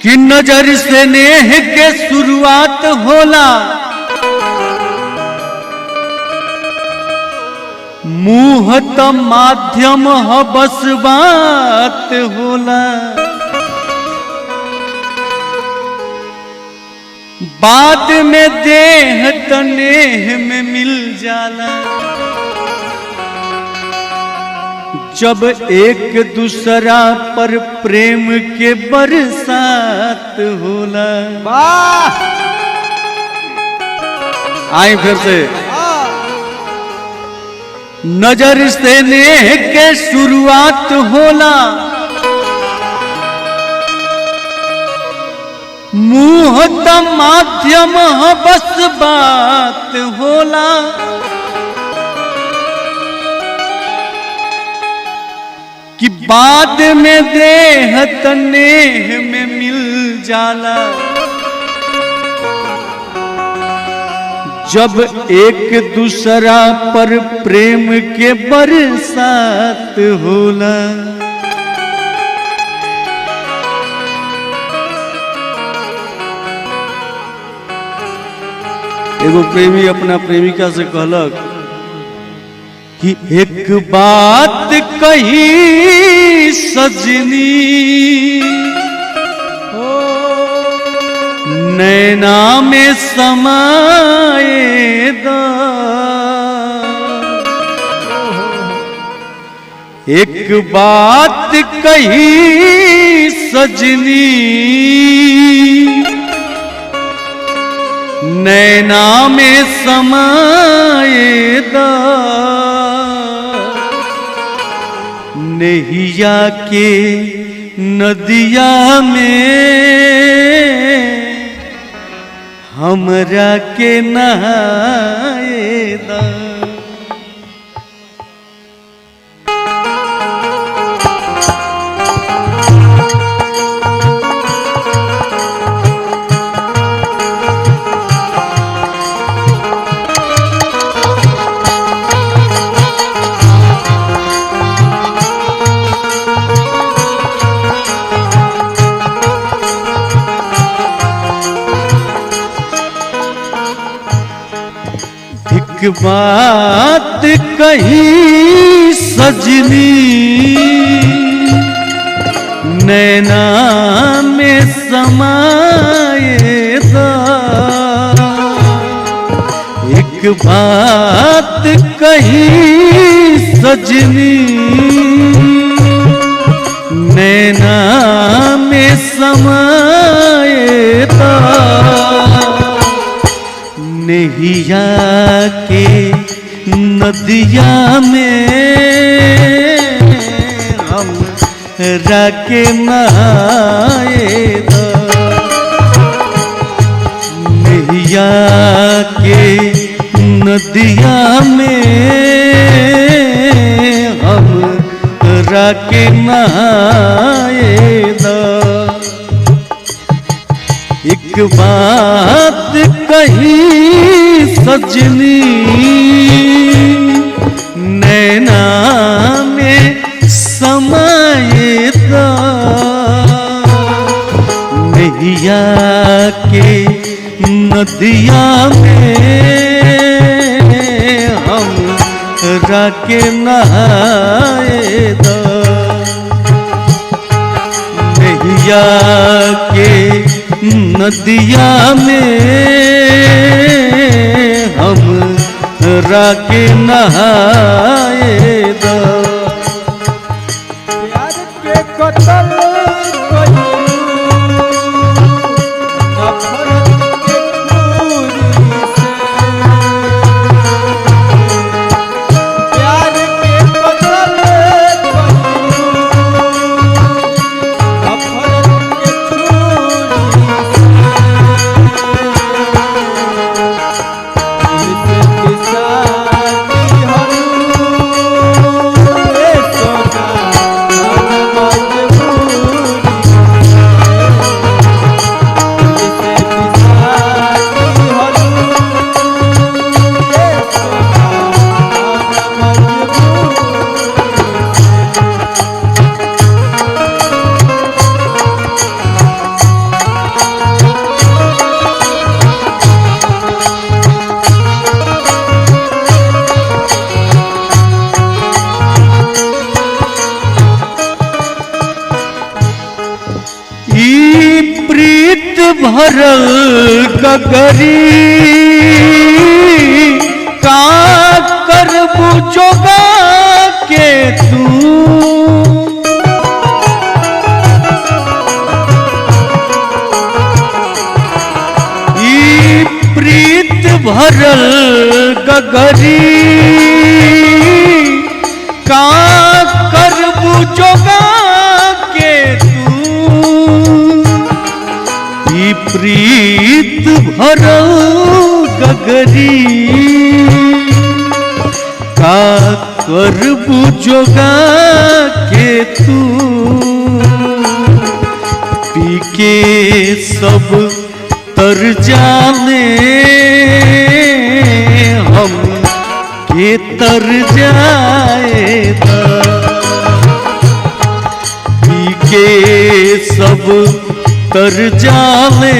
कि नजर से नेह के शुरुआत होला, मुंह त माध्यम ह बस बात होला। बाद में देह तनेह में मिल जाला, जब एक दूसरा पर प्रेम के बरसात होला। वाह! आई फिर से। नजर से नेह के शुरुआत होला, मुंह त माध्यम ह बस बात होला। कि बाद में देह तनेह में मिल जाला, जब एक दूसरा पर प्रेम के बरसात होला। एगो प्रेमी अपना प्रेमिका से कहलक कि एक बात कही सजनी, नैना में समाए दा। एक बात कही सजनी, नैना में समाए दा। नैया के नदिया में हमरा के नहाए दा। एक बात कही सजनी, नैना में समाए दा। एक बात कही सजनी, नैना में समाए दा। नैया के नदिया में हमरा के नहाए दा। नैया के नदिया में हमरा के नहाए दा। एक बात कही सजनी, नैना में समाए दा। नैया के नदिया में हमरा के नहाए दा। नैया के नदिया में हमरा के नहाए दा। प्यार के कतल कइलू, नफरत के छुरी से। प्यार के कतल कइलू, नफरत के छुरी से। प्रीत भरल गगरी का करबू जोगा के तू ई प्रीत भरल गगरी का करबू जोगा के तू ई प्रीत भरल गगरी का करबू जोगा के तू पी के सब तर जाने हम के तर जाएगा पी के सब तर जाने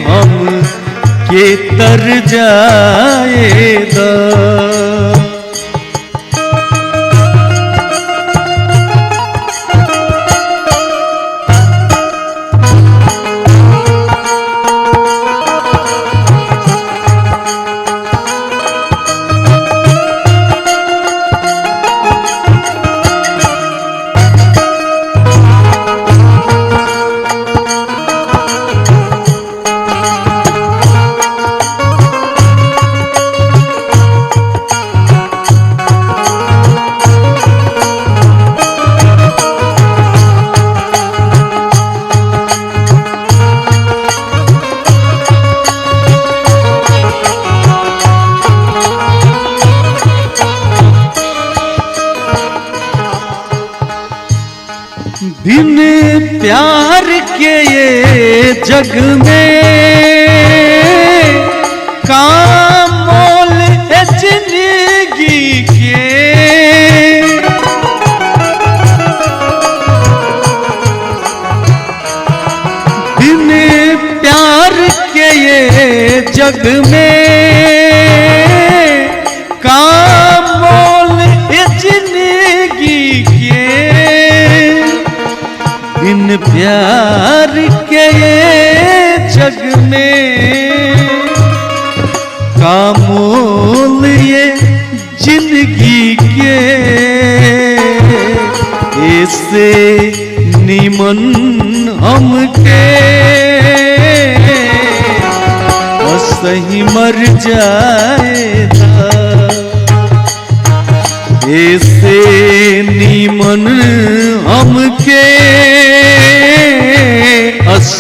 हम के तर जाएगा बिन प्यार के ये जग में का मोल है जिंदगी के बिन प्यार के ये जग में का मोल है जिंदगी के बिन प्यार के जग में का मोल ये जिंदगी के ऐसे निमन हमके सही मर जाएगा ऐसे निमन हमके अस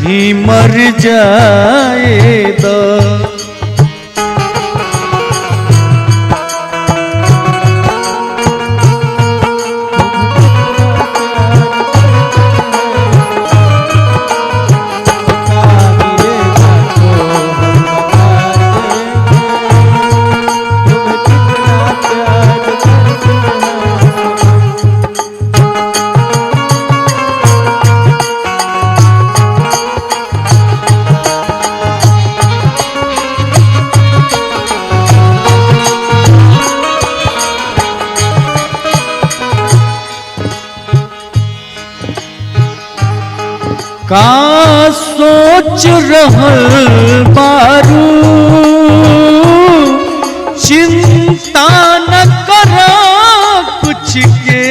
ही मर जाएगा का सोच रहल बारू चिंता न करा कुछ के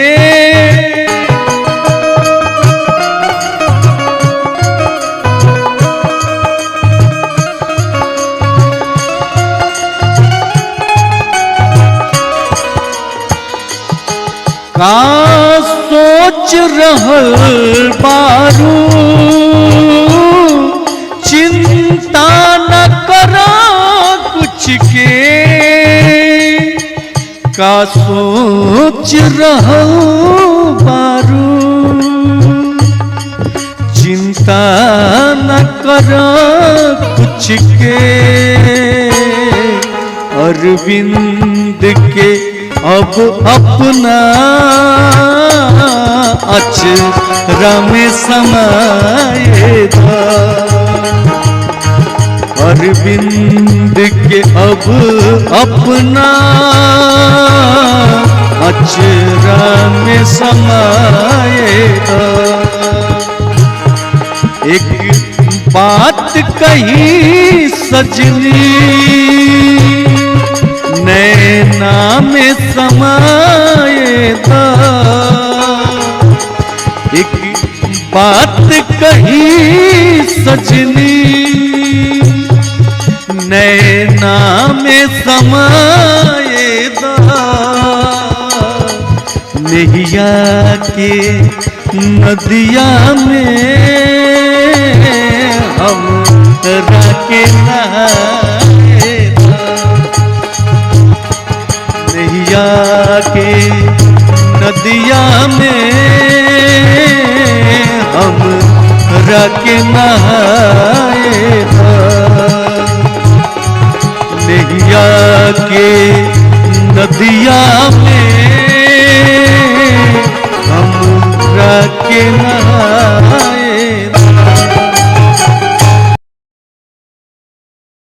का सोच रहल बारू चिंता न करा कुछ के का सोच रहल बारू चिंता न करा कुछ के अरविंद के अब अपना अचरा में समाएगा अरविंद के अब अपना अचरा में समाएगा। एक बात कही सजनी नैना में समाएगा, एक बात कही सजनी नैना में समाएगा, नैया के नदिया में हम राके नहाएगा, नैया के नदिया में हम राके नहाएगा, नैया के नदिया में हम राके नहाएगा।